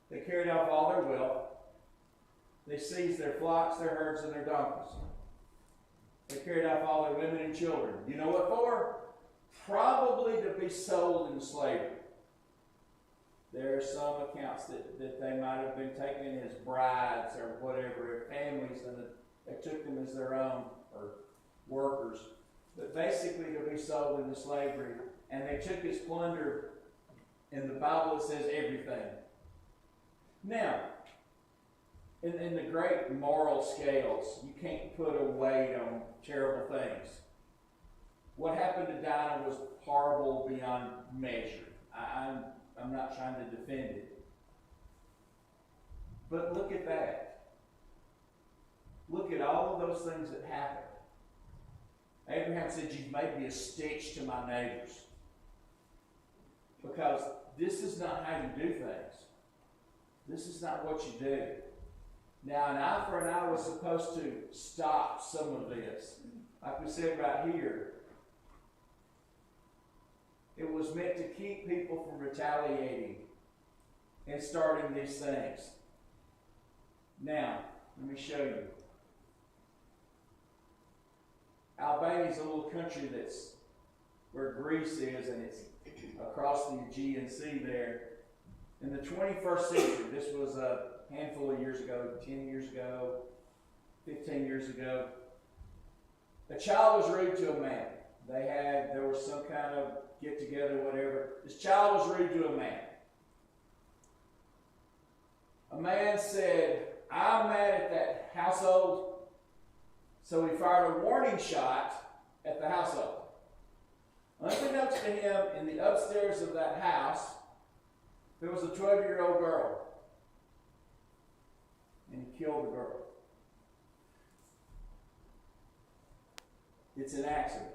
They carried off all their wealth. They seized their flocks, their herds, and their donkeys. They carried off all their women and children. You know what for? Probably to be sold into slavery. There are some accounts that they might have been taken as brides or whatever, families, and they took them as their own, or workers. But basically to be sold into slavery. And they took his plunder, in the Bible it says everything. Now, in the great moral scales, you can't put a weight on terrible things. What happened to Dinah was horrible beyond measure. I'm not trying to defend it. But look at that. Look at all of those things that happened. Abraham said, "You've made me a stench to my neighbors." Because this is not how you do things. This is not what you do. Now, an eye for an eye was supposed to stop some of this. Like we said right here, it was meant to keep people from retaliating and starting these things. Now, let me show you. Albania is a little country that's where Greece is, and it's across the Aegean Sea there. In the 21st century, this was a handful of years ago, 10 years ago, 15 years ago, a child was rude to a man. There was some kind of get together, whatever. This child was rude to a man. A man said, "I'm mad at that household." So he fired a warning shot at the household. Unbeknownst to him, in the upstairs of that house, there was a 12-year-old girl. And he killed the girl. It's an accident.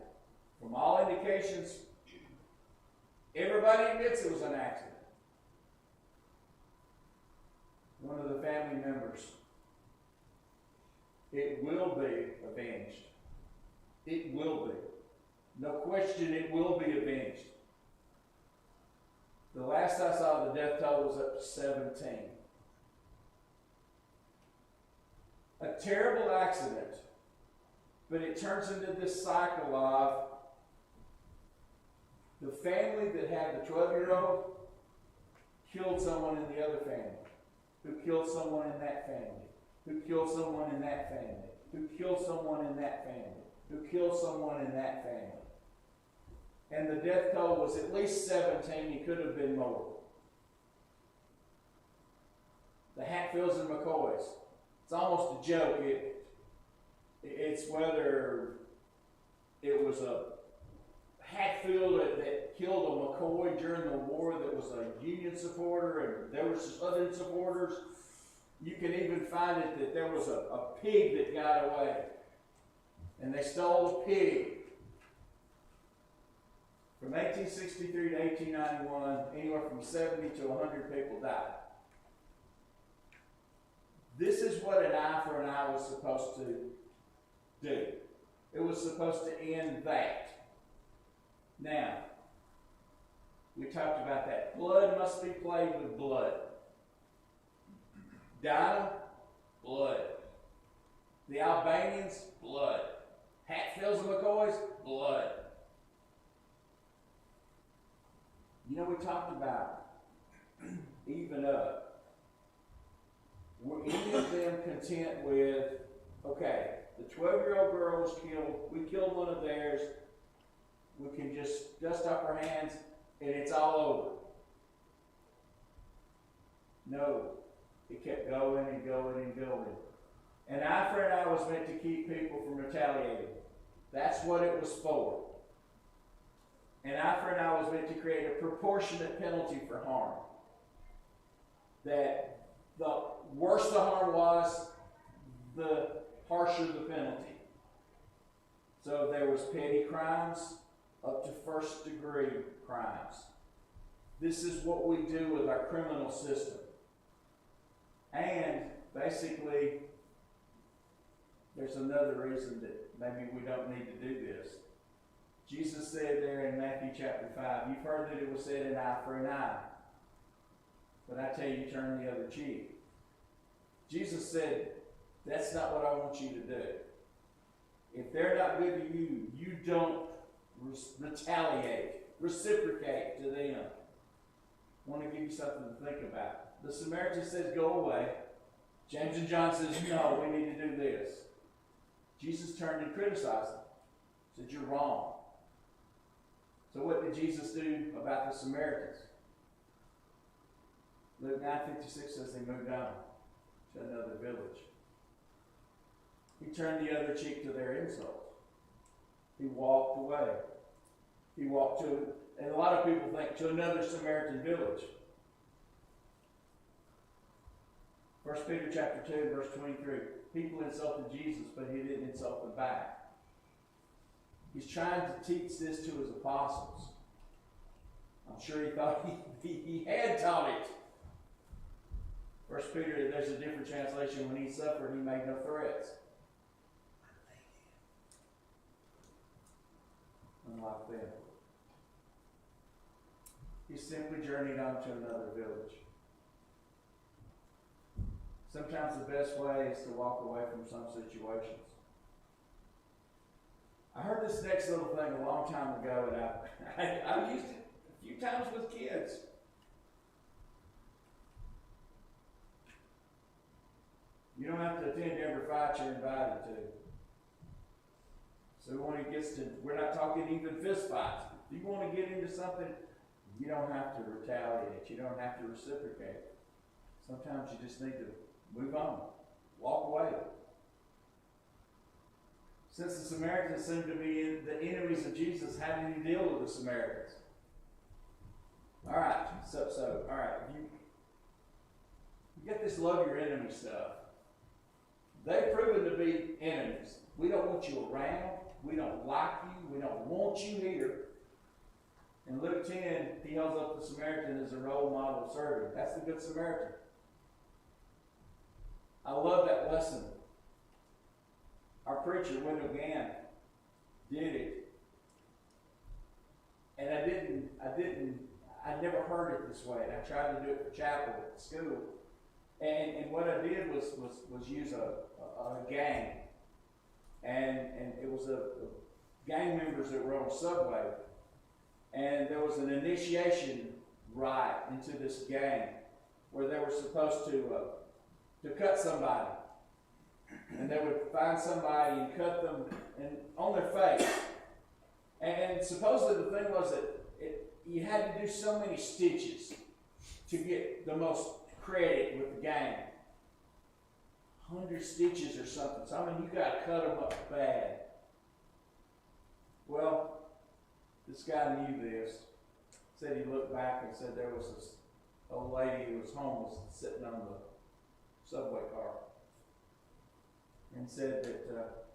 From all indications, everybody admits it was an accident. One of the family members, it will be avenged. It will be. No question, it will be avenged. The last I saw, the death toll was up to 17. A terrible accident, but it turns into this cycle of the family that had the 12-year-old killed someone in the other family, who killed someone in that family, who killed someone in that family, who killed someone in that family, who killed someone in that family. And the death toll was at least 17. It could have been more. The Hatfields and McCoys. It's almost a joke. It's whether it was a Hatfield that killed a McCoy during the war that was a Union supporter, and there was other supporters. You can even find it that there was a pig that got away, and they stole the pig. From 1863 to 1891, anywhere from 70 to 100 people died. This is what an eye for an eye was supposed to do. It was supposed to end that. Now, we talked about that. Blood must be played with blood. Dinah, blood. The Albanians, blood. Hatfields and McCoys, blood. You know, we talked about even up. Were any of them content with, okay, the 12-year-old girl was killed, we killed one of theirs, we can just dust off our hands and it's all over? No. It kept going and going and going. An eye for an eye was meant to keep people from retaliating. That's what it was for. An eye for an eye was meant to create a proportionate penalty for harm. That the worse the harm was, the harsher the penalty. So there was petty crimes up to first degree crimes. This is what we do with our criminal system. And basically, there's another reason that maybe we don't need to do this. Jesus said there in Matthew chapter 5, you've heard that it was said an eye for an eye. But I tell you, turn the other cheek. Jesus said, that's not what I want you to do. If they're not good to you, you don't retaliate, reciprocate to them. I want to give you something to think about. The Samaritan says, go away. James and John says, no, we need to do this. Jesus turned and criticized them. Said, you're wrong. So what did Jesus do about the Samaritans? Luke 9:56 says they moved on to another village. He turned the other cheek to their insults. He walked away. He walked to, and a lot of people think, to another Samaritan village. 1 Peter chapter 2, verse 23. People insulted Jesus, but he didn't insult them back. He's trying to teach this to his apostles. I'm sure he thought he had taught it. 1 Peter, there's a different translation. When he suffered, he made no threats. Unlike them. He simply journeyed on to another village. Sometimes the best way is to walk away from some situations. I heard this next little thing a long time ago, and I've used it a few times with kids. You don't have to attend every fight you're invited to. So when it gets to, we're not talking even fist fights. If you want to get into something, you don't have to retaliate. You don't have to reciprocate. Sometimes you just need to move on. Walk away. Since the Samaritans seemed to be the enemies of Jesus, how did he deal with the Samaritans? All right, all right, you get this love your enemy stuff. They've proven to be enemies. We don't want you around. We don't like you. We don't want you here. In Luke 10, he holds up the Samaritan as a role model of serving. That's the Good Samaritan. I love that lesson. Our preacher, Wendell Gann, did it. And I never heard it this way. And I tried to do it for chapel at school. And what I did was use a gang. And it was a gang members that were on a subway. And there was an initiation rite into this gang where they were supposed to cut somebody. And they would find somebody and cut them on their face. And supposedly the thing was that you had to do so many stitches to get the most credit with the gang. 100 stitches or something. So I mean, you got to cut them up bad. Well, this guy knew this. Said he looked back and said there was this old lady who was homeless sitting on the subway car. And said that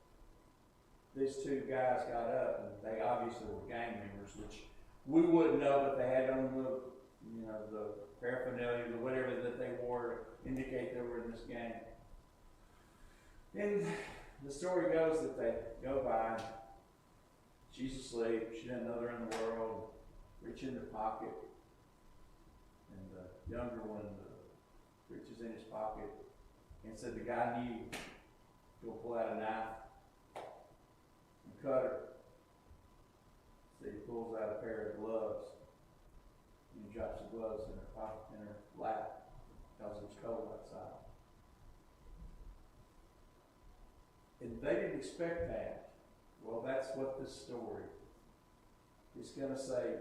these two guys got up, and they obviously were gang members, which We wouldn't know, but they had on the paraphernalia, the whatever that they wore to indicate they were in this gang. And the story goes that they go by, she's asleep, she doesn't know they're in the world, reach in their pocket, and the younger one reaches in his pocket and said the guy knew, go pull out a knife and cut her. So he pulls out a pair of gloves and he drops the gloves in her pocket, in her lap, because it was cold outside. And they didn't expect that. Well, that's what this story is going to say.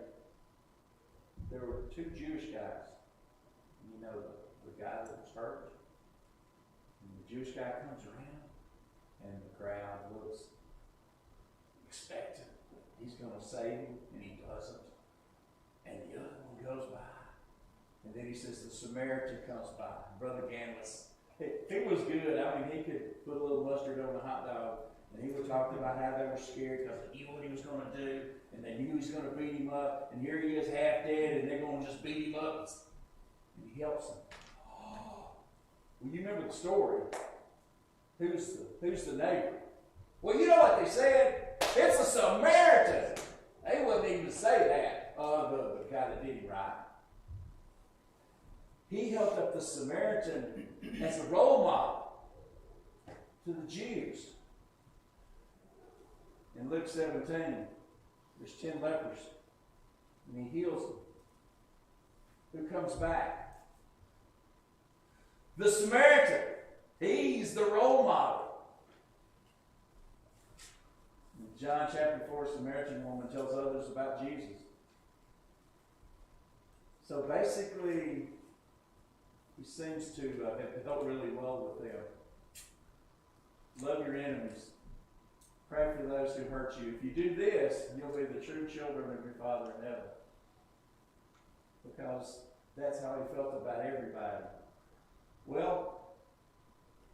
There were two Jewish guys. You know, the guy that was hurt. And the Jewish guy comes around, and the crowd looks expectant. He's going to save him, and he doesn't. And the other one goes by. And then he says the Samaritan comes by. Brother Ganlis, he was good. I mean, he could put a little mustard on a hot dog. And he was talking about how they were scared because they knew what he was going to do. And they knew he was going to beat him up. And here he is half dead, and they're going to just beat him up. And he helps them. Oh. Well, you remember the story. Who's the neighbor? Well, you know what they said? It's a Samaritan. They wouldn't even say that. The guy that did him right. He held up the Samaritan as a role model to the Jews. In Luke 17, there's 10 lepers, and he heals them. Who comes back? The Samaritan. He's the role model. In John chapter 4, Samaritan woman tells others about Jesus. So basically, he seems to have dealt really well with them. Love your enemies. Pray for those who hurt you. If you do this, you'll be the true children of your Father in heaven. Because that's how he felt about everybody. Well,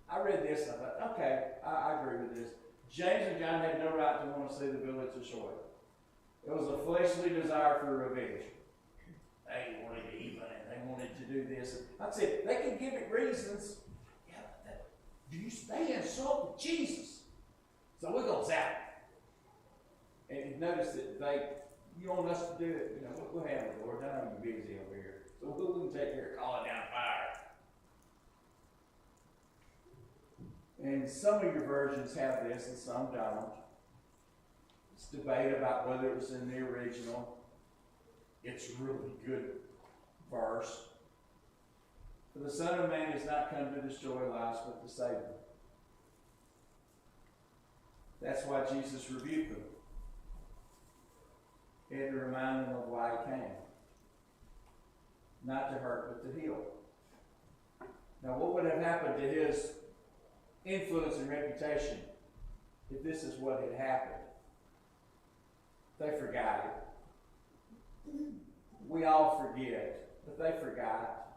I read this and I thought, okay, I agree with this. James and John had no right to want to see the village destroyed. It was a fleshly desire for revenge. They wanted to even it. They wanted to do this. And I said, they can give it reasons. Yeah, but they insulted Jesus. So we're going to zap it. And notice that you want us to do it, we'll handle it, Lord. I know you're busy over here. So we can take care of calling down fire. And some of your versions have this and some don't. It's debate about whether it was in the original. It's a really good verse. For the Son of Man has not come to destroy lives, but to save them. That's why Jesus rebuked them. He had to remind them of why he came. Not to hurt, but to heal. Now, what would have happened to his influence and reputation if this is what had happened? They forgot it. We all forget, but they forgot.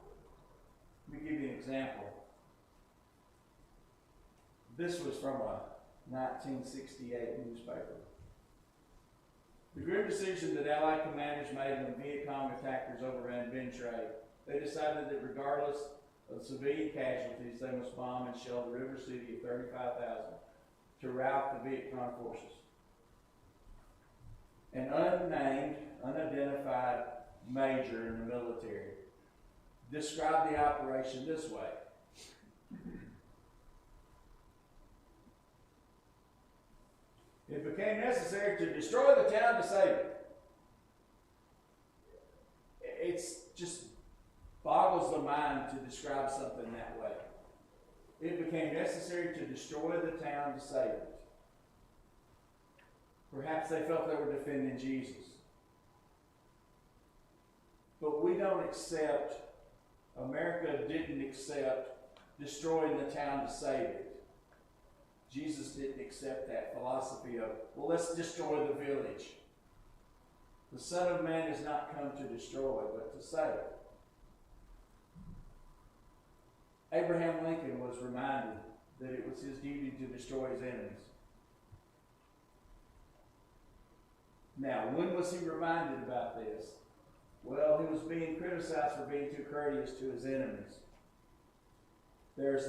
Let me give you an example. This was from a 1968 newspaper. The grim decision that Allied commanders made when Viet Cong attackers overran Binh Tre, they decided that regardless of civilian casualties, they must bomb and shell the river city of 35,000 to rout the Viet Cong forces. An unnamed, unidentified major in the military described the operation this way. It became necessary to destroy the town to save it. It's just boggles the mind to describe something that way. It became necessary to destroy the town to save it. Perhaps they felt they were defending Jesus. But we don't accept, America didn't accept destroying the town to save it. Jesus didn't accept that philosophy of, well, let's destroy the village. The Son of Man has not come to destroy, but to save. Abraham Lincoln was reminded that it was his duty to destroy his enemies. Now, when was he reminded about this? Well, he was being criticized for being too courteous to his enemies. This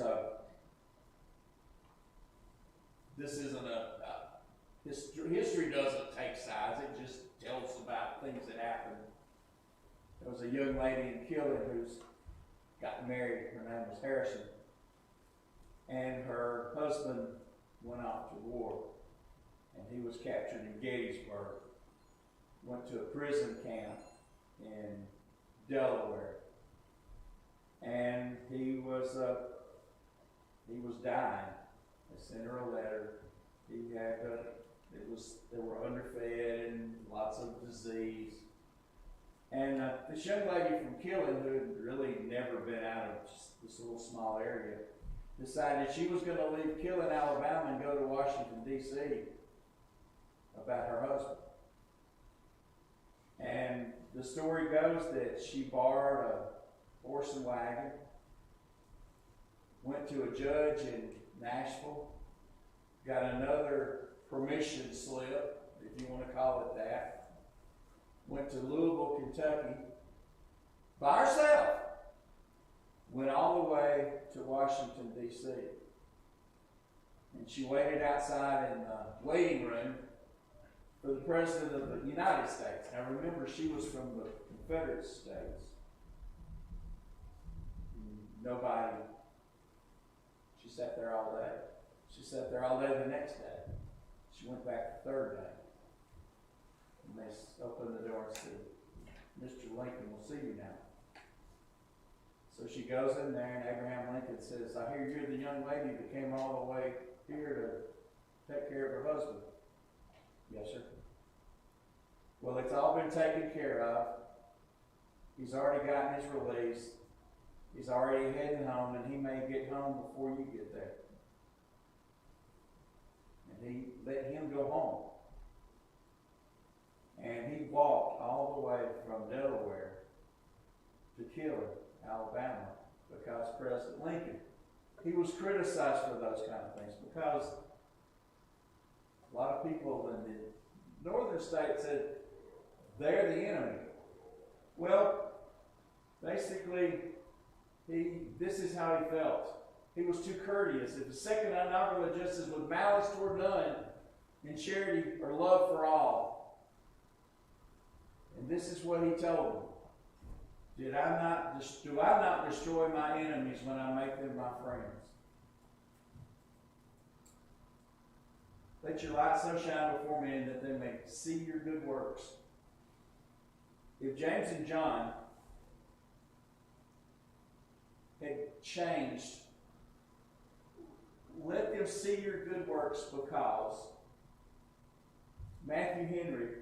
isn't history doesn't take sides, it just tells about things that happened. There was a young lady in Killen who's got married. Her name was Harrison. And her husband went off to war. And he was captured in Gettysburg. Went to a prison camp in Delaware. And he was dying. They sent her a letter. They were underfed and lots of disease. And this young lady from Killen, who had really never been out of just this little small area, decided she was going to leave Killen, Alabama, and go to Washington, D.C. about her husband. And the story goes that she borrowed a horse and wagon, went to a judge in Nashville, got another permission slip, if you want to call it that, went to Louisville, Kentucky, by herself, went all the way to Washington, D.C. And she waited outside in the waiting room for the President of the United States. Now remember, she was from the Confederate States. Nobody, she sat there all day. She sat there all day the next day. She went back the third day. And they opened the door and said, "Mr. Lincoln will see you now." So she goes in there, and Abraham Lincoln says, "I hear you're the young lady that came all the way here to take care of her husband." "Yes, sir." "Well, it's all been taken care of. He's already gotten his release. He's already heading home, and he may get home before you get there." And he let him go home. And he walked all the way from Delaware to Killen, Alabama, because President Lincoln, he was criticized for those kind of things, because a lot of people in the northern states said they're the enemy. Well, basically, this is how he felt. He was too courteous. If the second unhonorable justice with malice toward none, in charity or love for all. And this is what he told them. Do I not destroy my enemies when I make them my friends? Let your light so shine before men that they may see your good works. If James and John had changed, let them see your good works, because Matthew Henry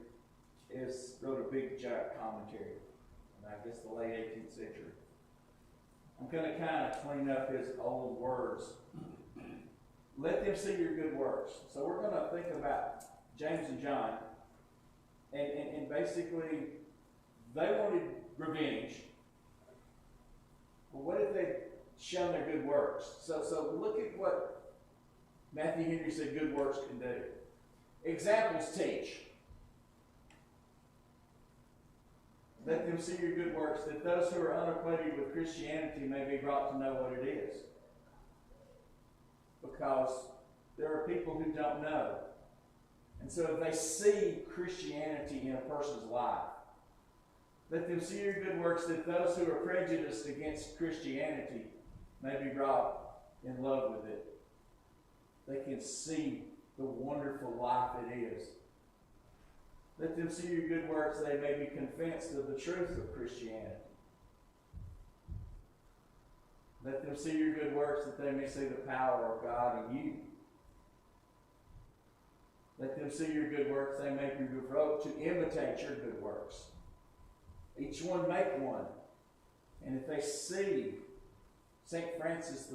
wrote a big giant commentary in, I guess, the late 18th century. I'm going to kind of clean up his old words. Let them see your good works. So we're going to think about James and John, and basically they wanted revenge. But what if they'd shown their good works? So look at what Matthew Henry said good works can do. Examples teach. Let them see your good works, that those who are unacquainted with Christianity may be brought to know what it is. Because there are people who don't know. And so if they see Christianity in a person's life, let them see your good works, that those who are prejudiced against Christianity may be brought in love with it. They can see the wonderful life it is. Let them see your good works, they may be convinced of the truth of Christianity. Let them see your good works, that they may see the power of God in you. Let them see your good works, they may be provoked to imitate your good works. Each one make one. And if they see, St. Francis,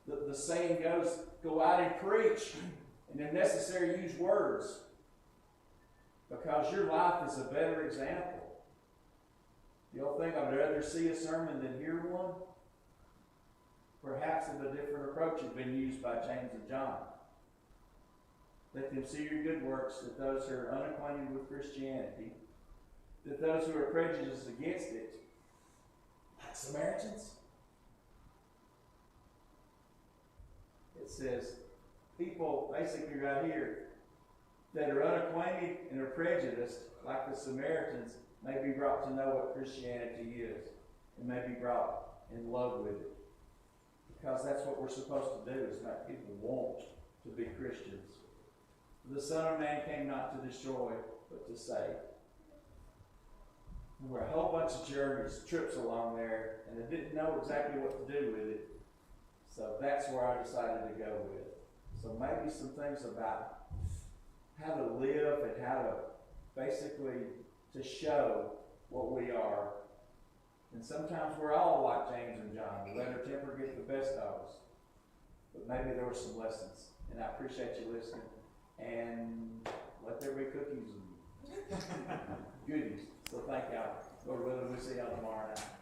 the saying goes, go out and preach, and if necessary, use words. Because your life is a better example. The old thing, I'd rather see a sermon than hear one. Perhaps if a different approach had been used by James and John. Let them see your good works, that those who are unacquainted with Christianity, that those who are prejudiced against it, like Samaritans, it says, people basically right here that are unacquainted and are prejudiced, like the Samaritans, may be brought to know what Christianity is and may be brought in love with it. Because that's what we're supposed to do, is make people want to be Christians. The Son of Man came not to destroy, but to save. There were a whole bunch of journeys, trips along there, and I didn't know exactly what to do with it. So that's where I decided to go with. So maybe some things about how to live and how to basically to show what we are. And sometimes we're all like James and John. We let our temper get the best of us. But maybe there were some lessons. And I appreciate you listening. And let there be cookies and goodies. So thank y'all. Lord willing, we'll see y'all tomorrow night.